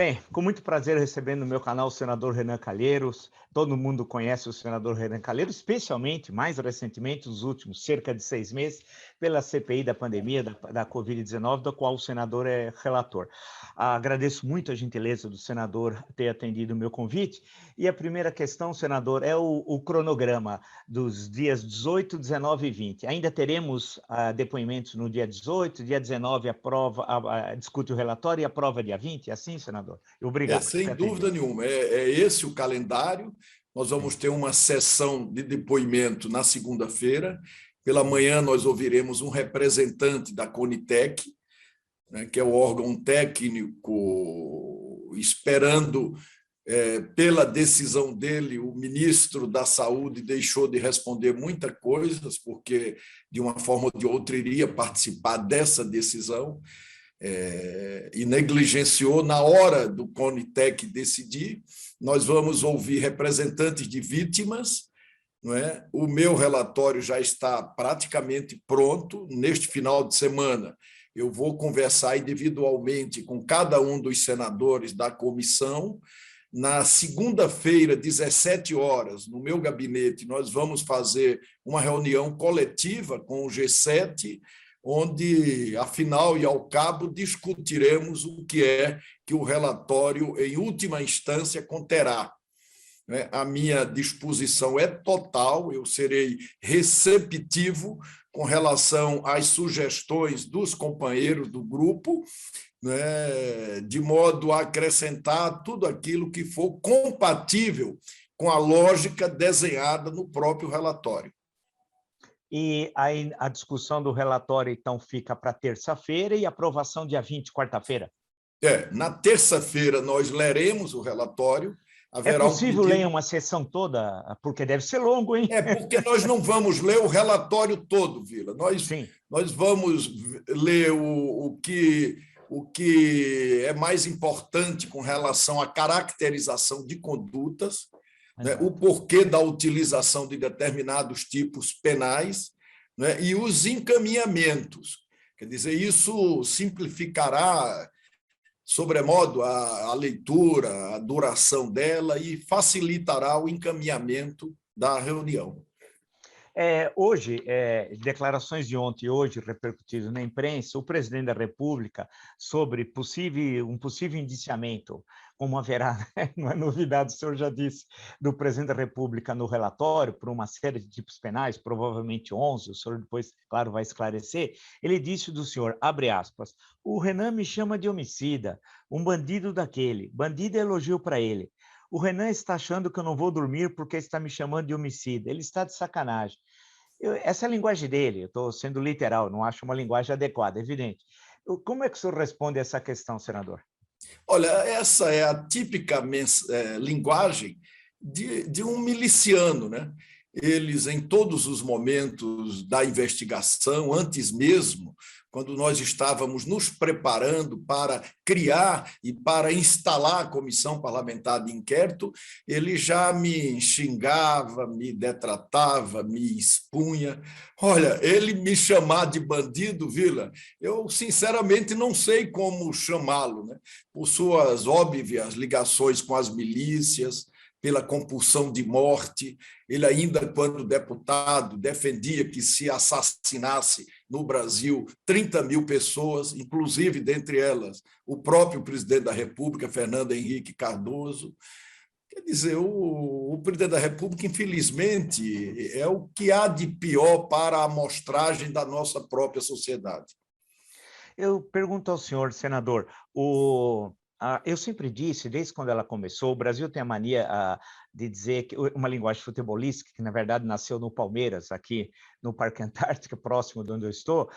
Bem, com muito prazer recebendo no meu canal o senador Renan Calheiros. Todo mundo conhece o senador Renan Calheiros, especialmente, mais recentemente, nos últimos cerca de 6 meses, pela CPI da pandemia da Covid-19, da qual o senador é relator. Agradeço muito a gentileza do senador ter atendido o meu convite. E a primeira questão, senador, é o cronograma dos dias 18, 19 e 20. Ainda teremos depoimentos no dia 18, dia 19 discute o relatório e aprova dia 20, é assim, senador? Obrigado por ter Sem dúvida atendido. nenhuma. É esse o calendário. Nós vamos Sim, ter uma sessão de depoimento na segunda-feira. Pela sim. manhã, nós ouviremos um representante da Conitec, né, que é o órgão técnico, esperando, pela decisão dele, o ministro da Saúde deixou de responder muitas coisas, porque, de uma forma ou de outra, iria participar dessa decisão. E negligenciou na hora do Conitec decidir. Nós vamos ouvir representantes de vítimas, não é? O meu relatório já está praticamente pronto. Neste final de semana, eu vou conversar individualmente com cada um dos senadores da comissão. Na segunda-feira, 17 horas, no meu gabinete, nós vamos fazer uma reunião coletiva com o G7, onde, afinal e ao cabo, discutiremos o que é que o relatório, em última instância, conterá. A minha disposição é total, eu serei receptivo com relação às sugestões dos companheiros do grupo, né, de modo a acrescentar tudo aquilo que for compatível com a lógica desenhada no próprio relatório. E aí a discussão do relatório, então, fica para terça-feira e aprovação dia 20, quarta-feira. Na terça-feira nós leremos o relatório, É haverá um possível ler em pedido. uma sessão toda? Porque deve ser longo, hein? Porque nós não vamos ler o relatório todo, Vila. Sim. Nós vamos ler o que é mais importante com relação à caracterização de condutas, né, o Exato. porquê da utilização de determinados tipos penais, né, e os encaminhamentos. Quer dizer, isso simplificará sobremodo a leitura, a duração dela e facilitará o encaminhamento da reunião. Hoje, declarações de ontem e hoje repercutidas na imprensa, o presidente da República sobre um possível indiciamento, como haverá, né? Não é novidade, o senhor já disse, do presidente da República no relatório, por uma série de tipos penais, provavelmente 11, o senhor depois, claro, vai esclarecer. Ele disse do senhor, abre aspas, o Renan me chama de homicida, um bandido daquele, bandido é elogio para ele. O Renan está achando que eu não vou dormir porque está me chamando de homicida. Ele está de sacanagem. Essa é a linguagem dele, eu estou sendo literal, não acho uma linguagem adequada, é evidente. Como é que o senhor responde a essa questão, senador? Olha, essa é a típica linguagem de um miliciano, né? Eles, em todos os momentos da investigação, antes mesmo, quando nós estávamos nos preparando para criar e para instalar a comissão parlamentar de inquérito, ele já me xingava, me detratava, me expunha. Olha, ele me chamar de bandido, Vila, eu sinceramente não sei como chamá-lo, né? Por suas óbvias ligações com as milícias, pela compulsão de morte. Ele ainda, quando deputado, defendia que se assassinasse no Brasil 30 mil pessoas, inclusive, dentre elas, o próprio presidente da República, Fernando Henrique Cardoso. Quer dizer, o presidente da República, infelizmente, é o que há de pior para a amostragem da nossa própria sociedade. Eu pergunto ao senhor, senador, eu sempre disse, desde quando ela começou, o Brasil tem a mania de dizer que uma linguagem futebolística, que na verdade nasceu no Palmeiras, aqui no Parque Antártica, próximo de onde eu estou,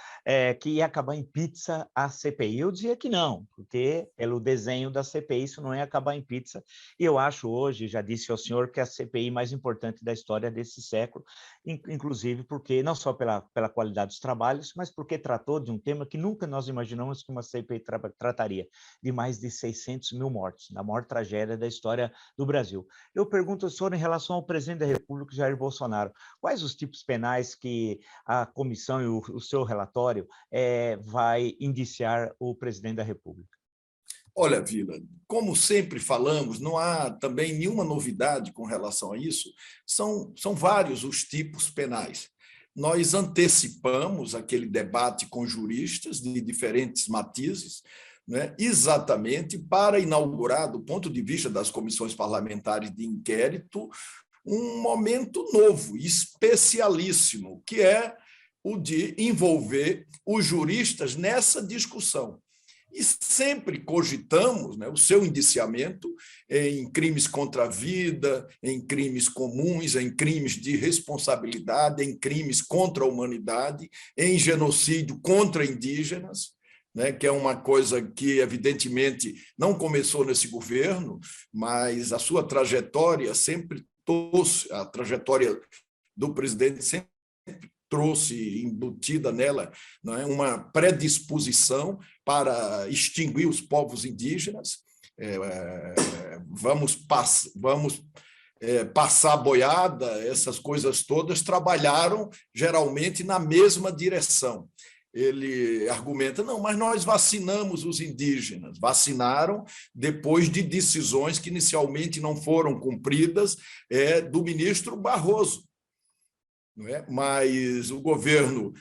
que ia acabar em pizza a CPI. Eu dizia que não, porque pelo desenho da CPI isso não ia acabar em pizza. E eu acho hoje, já disse ao senhor, que é a CPI mais importante da história desse século, inclusive porque, não só pela qualidade dos trabalhos, mas porque tratou de um tema que nunca nós imaginamos que uma CPI trataria, de mais de 600 mil mortos, na maior tragédia da história do Brasil. Eu pergunto ao senhor em relação ao presidente da República, Jair Bolsonaro, quais os tipos penais que a comissão e o seu relatório vai indiciar o presidente da República? Olha, Vila, como sempre falamos, não há também nenhuma novidade com relação a isso, são vários os tipos penais. Nós antecipamos aquele debate com juristas de diferentes matizes, né, exatamente para inaugurar, do ponto de vista das comissões parlamentares de inquérito, um momento novo, especialíssimo, que é o de envolver os juristas nessa discussão. E sempre cogitamos, né, o seu indiciamento em crimes contra a vida, em crimes comuns, em crimes de responsabilidade, em crimes contra a humanidade, em genocídio contra indígenas, né, que é uma coisa que, evidentemente, não começou nesse governo, mas a sua trajetória sempre trouxe, a trajetória do presidente sempre trouxe embutida nela, não é, uma predisposição para extinguir os povos indígenas. Vamos passar a boiada, essas coisas todas trabalharam geralmente na mesma direção. Ele argumenta, não, mas nós vacinamos os indígenas. Vacinaram depois de decisões que inicialmente não foram cumpridas do ministro Barroso. Não é? Mas o governo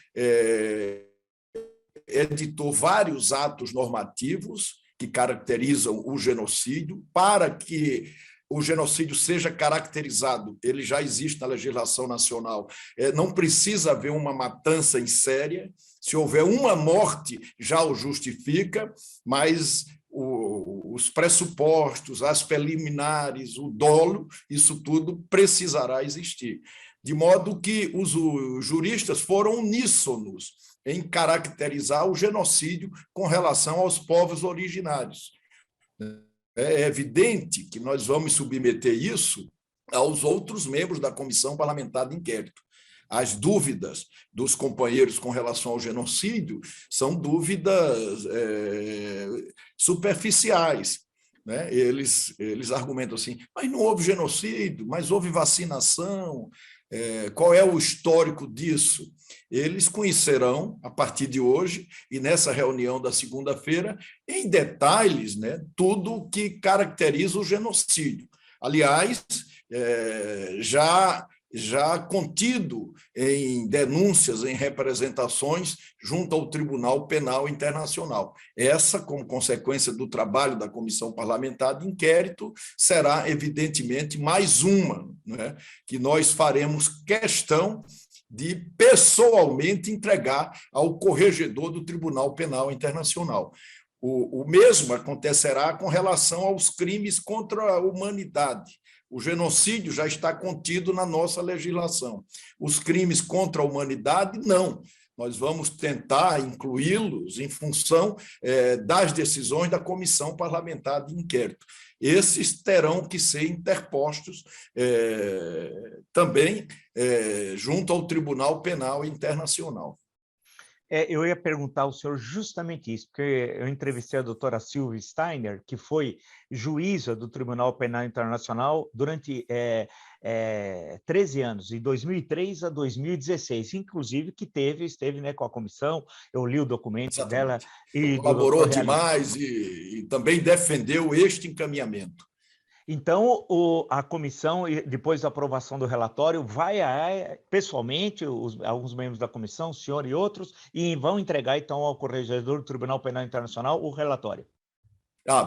editou vários atos normativos que caracterizam o genocídio. Para que o genocídio seja caracterizado, ele já existe na legislação nacional, não precisa haver uma matança em série. Se houver uma morte, já o justifica, mas os pressupostos, as preliminares, o dolo, isso tudo precisará existir. De modo que os juristas foram uníssonos em caracterizar o genocídio com relação aos povos originários. É evidente que nós vamos submeter isso aos outros membros da Comissão Parlamentar de Inquérito. As dúvidas dos companheiros com relação ao genocídio são dúvidas superficiais. Né? Eles argumentam assim, mas não houve genocídio, mas houve vacinação. Qual é o histórico disso? Eles conhecerão, a partir de hoje, e nessa reunião da segunda-feira, em detalhes, né, tudo o que caracteriza o genocídio. Aliás, já contido em denúncias, em representações junto ao Tribunal Penal Internacional. Essa, como consequência do trabalho da Comissão Parlamentar de Inquérito, será, evidentemente, mais uma, né, que nós faremos questão de pessoalmente entregar ao corregedor do Tribunal Penal Internacional. O mesmo acontecerá com relação aos crimes contra a humanidade. O genocídio já está contido na nossa legislação. Os crimes contra a humanidade, não. Nós vamos tentar incluí-los em função das decisões da Comissão Parlamentar de Inquérito. Esses terão que ser interpostos também junto ao Tribunal Penal Internacional. Eu ia perguntar ao senhor justamente isso, porque eu entrevistei a doutora Silvia Steiner, que foi juíza do Tribunal Penal Internacional durante 13 anos, de 2003 a 2016, inclusive que esteve, né, com a comissão, eu li o documento dela. E colaborou demais e também defendeu este encaminhamento. Então, a comissão, depois da aprovação do relatório, vai pessoalmente, alguns membros da comissão, o senhor e outros, e vão entregar, então, ao corregedor do Tribunal Penal Internacional o relatório.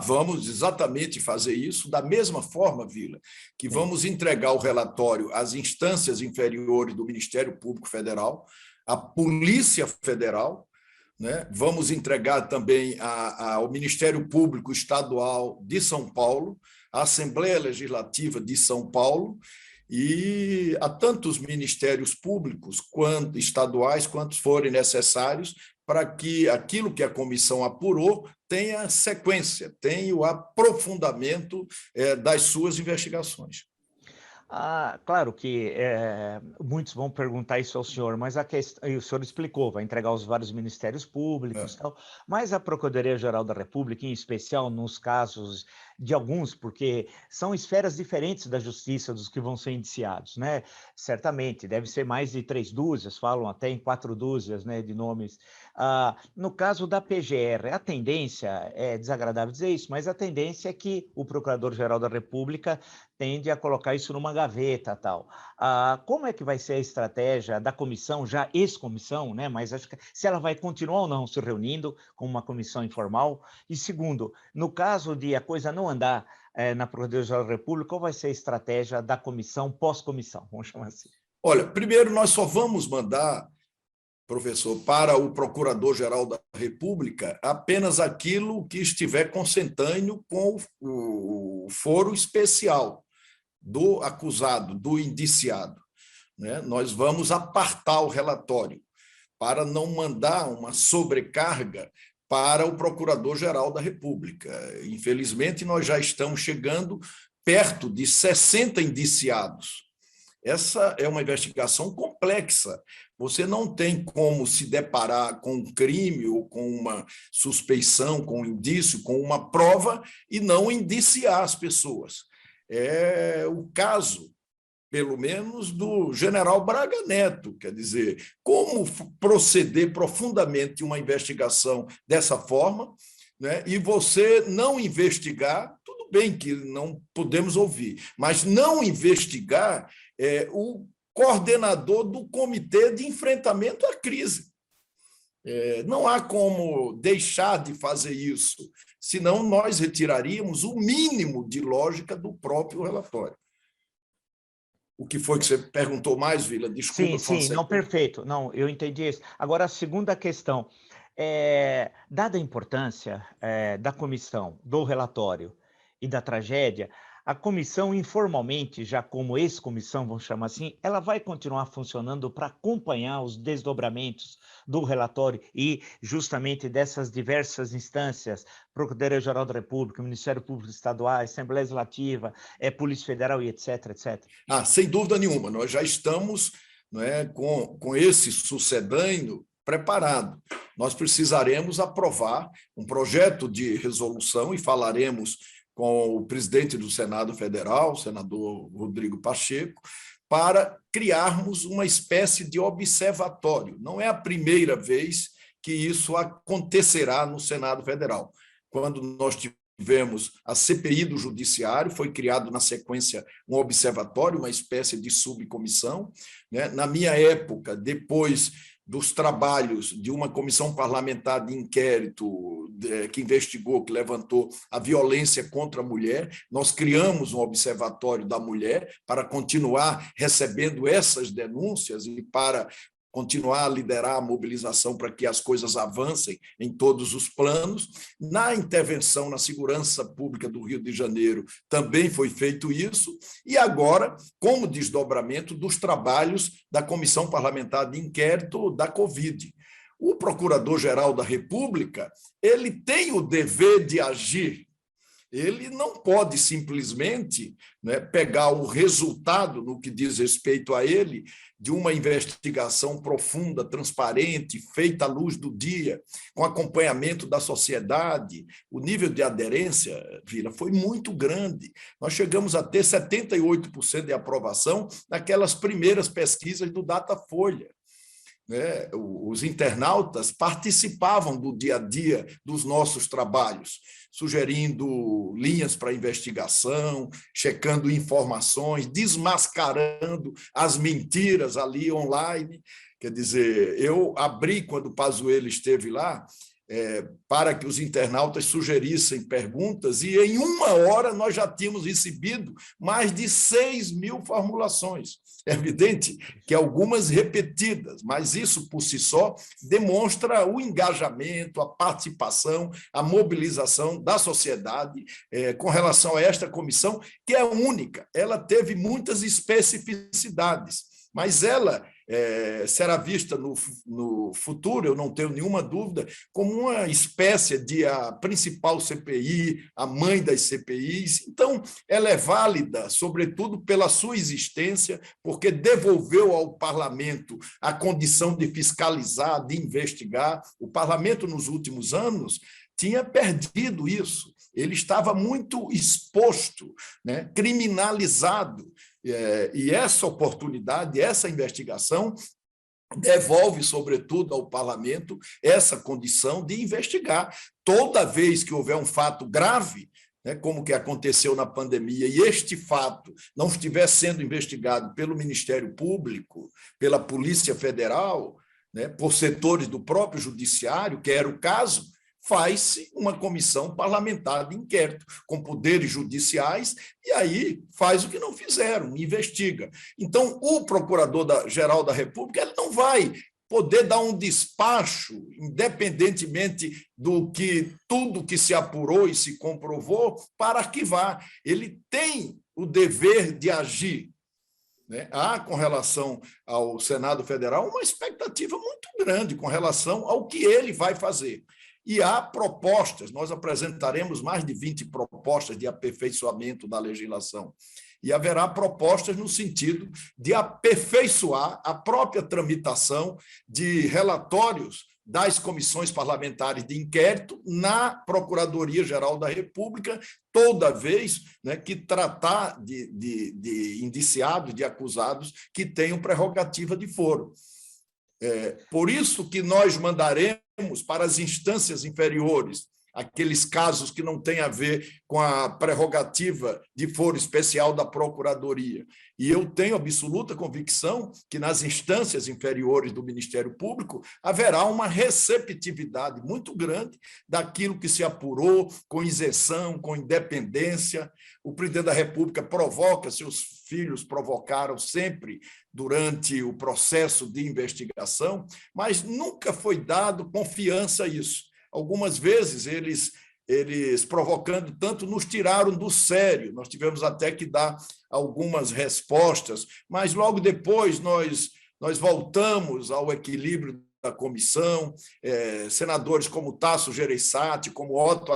Vamos exatamente fazer isso da mesma forma, Vila, que vamos entregar o relatório às instâncias inferiores do Ministério Público Federal, à Polícia Federal, né? Vamos entregar também ao Ministério Público Estadual de São Paulo, à Assembleia Legislativa de São Paulo e a tantos ministérios públicos, quanto estaduais, quantos forem necessários, para que aquilo que a comissão apurou tenha sequência, tenha o aprofundamento das suas investigações. Claro que muitos vão perguntar isso ao senhor, mas o senhor explicou, vai entregar aos vários ministérios públicos, tal, mas a Procuradoria-Geral da República, em especial nos casos de alguns, porque são esferas diferentes da justiça dos que vão ser indiciados, né? Certamente, deve ser mais de 3 dúzias, falam até em 4 dúzias, né, de nomes. No caso da PGR, a tendência, é desagradável dizer isso, mas a tendência é que o Procurador-Geral da República tende a colocar isso numa gaveta, tal. Como é que vai ser a estratégia da comissão, já ex-comissão, né? Mas acho que se ela vai continuar ou não se reunindo como uma comissão informal. E segundo, no caso de a coisa não andar na Procuradoria-Geral da República, qual vai ser a estratégia da comissão pós-comissão? Vamos chamar assim. Olha, primeiro nós só vamos mandar, professor, para o Procurador-Geral da República apenas aquilo que estiver consentâneo com o foro especial do acusado, do indiciado, né? Nós vamos apartar o relatório para não mandar uma sobrecarga para o Procurador-Geral da República. Infelizmente, nós já estamos chegando perto de 60 indiciados. Essa é uma investigação complexa. Você não tem como se deparar com um crime ou com uma suspeição, com um indício, com uma prova e não indiciar as pessoas. É o caso, pelo menos, do general Braga Neto. Quer dizer, como proceder profundamente uma investigação dessa forma, né? E você não investigar, tudo bem que não podemos ouvir, mas não investigar o coordenador do Comitê de Enfrentamento à Crise. Não há como deixar de fazer isso, senão nós retiraríamos o mínimo de lógica do próprio relatório. O que foi que você perguntou mais, Vila? Desculpa. Sim, não, perfeito. Não, eu entendi isso. Agora, a segunda questão. Dada a importância da comissão, do relatório e da tragédia, a comissão informalmente, já como ex-comissão, vamos chamar assim, ela vai continuar funcionando para acompanhar os desdobramentos do relatório e justamente dessas diversas instâncias, Procuradoria-Geral da República, Ministério Público Estadual, Assembleia Legislativa, Polícia Federal e etc, etc. Sem dúvida nenhuma, nós já estamos, não é, com esse sucedâneo preparado. Nós precisaremos aprovar um projeto de resolução e falaremos com o presidente do Senado Federal, o senador Rodrigo Pacheco, para criarmos uma espécie de observatório. Não é a primeira vez que isso acontecerá no Senado Federal. Quando nós tivemos a CPI do Judiciário, foi criado na sequência um observatório, uma espécie de subcomissão, né? Na minha época, depois dos trabalhos de uma comissão parlamentar de inquérito que investigou, que levantou a violência contra a mulher, nós criamos um observatório da mulher para continuar recebendo essas denúncias e para continuar a liderar a mobilização para que as coisas avancem em todos os planos. Na intervenção na segurança pública do Rio de Janeiro também foi feito isso, e agora, como desdobramento dos trabalhos da Comissão Parlamentar de Inquérito da Covid. O Procurador-Geral da República, ele tem o dever de agir. Ele não pode simplesmente, né, pegar o resultado, no que diz respeito a ele, de uma investigação profunda, transparente, feita à luz do dia, com acompanhamento da sociedade. O nível de aderência, Vila, foi muito grande. Nós chegamos a ter 78% de aprovação naquelas primeiras pesquisas do Datafolha. Os internautas participavam do dia a dia dos nossos trabalhos, sugerindo linhas para investigação, checando informações, desmascarando as mentiras ali online. Quer dizer, eu abri, quando o Pazuello esteve lá, para que os internautas sugerissem perguntas, e em 1 hora nós já tínhamos recebido mais de 6.000 formulações. É evidente que algumas repetidas, mas isso por si só demonstra o engajamento, a participação, a mobilização da sociedade com relação a esta comissão, que é única. Ela teve muitas especificidades, mas ela será vista no futuro, eu não tenho nenhuma dúvida, como uma espécie de a principal CPI, a mãe das CPIs. Então, ela é válida, sobretudo pela sua existência, porque devolveu ao parlamento a condição de fiscalizar, de investigar. O parlamento, nos últimos anos, tinha perdido isso. ele estava muito exposto, né, criminalizado, e essa oportunidade, essa investigação devolve, sobretudo, ao parlamento essa condição de investigar. Toda vez que houver um fato grave, né, como que aconteceu na pandemia, e este fato não estiver sendo investigado pelo Ministério Público, pela Polícia Federal, né, por setores do próprio Judiciário, que era o caso, faz-se uma comissão parlamentar de inquérito, com poderes judiciais, e aí faz o que não fizeram, investiga. Então, o Procurador-Geral da República ele não vai poder dar um despacho, independentemente do que tudo que se apurou e se comprovou, para arquivar. Ele tem o dever de agir. Né? Há, com relação ao Senado Federal, uma expectativa muito grande com relação ao que ele vai fazer. E há propostas, nós apresentaremos mais de 20 propostas de aperfeiçoamento da legislação. E haverá propostas no sentido de aperfeiçoar a própria tramitação de relatórios das comissões parlamentares de inquérito na Procuradoria-Geral da República, toda vez, né, que tratar de indiciados, de acusados que tenham prerrogativa de foro. Por isso que nós mandaremos para as instâncias inferiores aqueles casos que não têm a ver com a prerrogativa de foro especial da Procuradoria. E eu tenho absoluta convicção que nas instâncias inferiores do Ministério Público haverá uma receptividade muito grande daquilo que se apurou, com isenção, com independência. O presidente da República provoca, seus filhos provocaram sempre durante o processo de investigação, mas nunca foi dado confiança a isso. Algumas vezes eles provocando tanto, nos tiraram do sério. Nós tivemos até que dar algumas respostas, mas logo depois nós voltamos ao equilíbrio da comissão, senadores como Tasso Gereissati, como Otto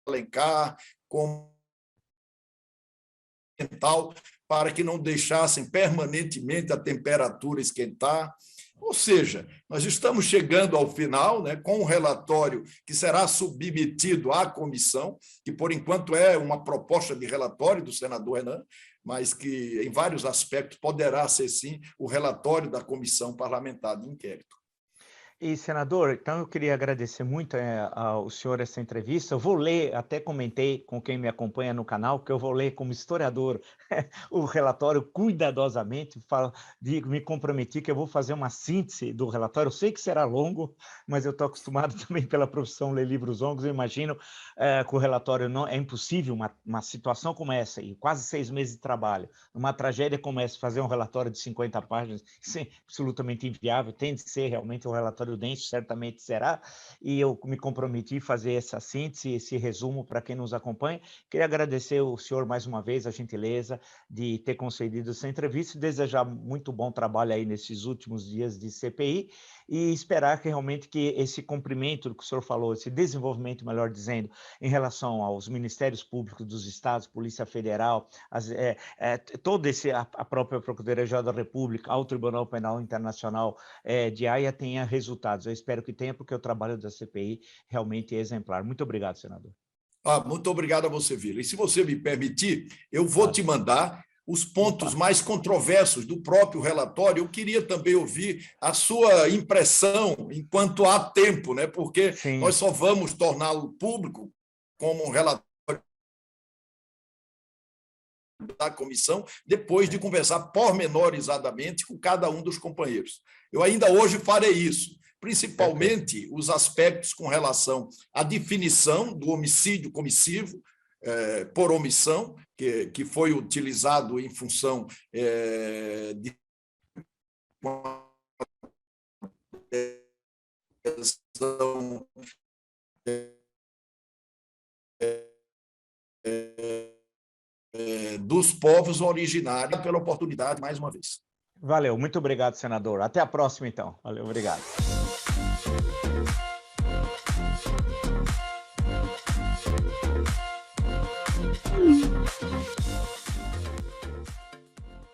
Alencar, como para que não deixassem permanentemente a temperatura esquentar. Ou seja, nós estamos chegando ao final, né, com um relatório que será submetido à comissão, que, por enquanto, é uma proposta de relatório do senador Renan, mas que, em vários aspectos, poderá ser, sim, o relatório da comissão parlamentar de inquérito. E, senador, então eu queria agradecer muito ao senhor essa entrevista. Eu vou ler, até comentei com quem me acompanha no canal, que eu vou ler como historiador o relatório cuidadosamente, me comprometi que eu vou fazer uma síntese do relatório. Eu sei que será longo, mas eu estou acostumado também pela profissão ler livros longos. Eu imagino que o relatório não é impossível, uma situação como essa, e quase 6 meses de trabalho, uma tragédia como essa, fazer um relatório de 50 páginas, isso é absolutamente inviável, tem de ser realmente um relatório denso, certamente será, e eu me comprometi a fazer essa síntese, esse resumo para quem nos acompanha. Queria agradecer ao senhor mais uma vez a gentileza de ter concedido essa entrevista e desejar muito bom trabalho aí nesses últimos dias de CPI e esperar que realmente que esse cumprimento do que o senhor falou, esse desenvolvimento, melhor dizendo, em relação aos ministérios públicos dos estados, Polícia Federal, a própria Procuradoria-Geral da República, ao Tribunal Penal Internacional de Haia tenha resultados. Eu espero que tenha, porque o trabalho da CPI realmente é exemplar. Muito obrigado, senador. Muito obrigado a você, Vila. E se você me permitir, eu vou te mandar os pontos mais controversos do próprio relatório. Eu queria também ouvir a sua impressão enquanto há tempo, né? Porque sim, nós só vamos torná-lo público como um relatório da comissão depois de conversar pormenorizadamente com cada um dos companheiros. Eu ainda hoje farei isso, principalmente os aspectos com relação à definição do homicídio comissivo por omissão, que foi utilizado em função de dos povos originários, pela oportunidade, mais uma vez. Valeu, muito obrigado, senador. Até a próxima, então. Valeu, obrigado.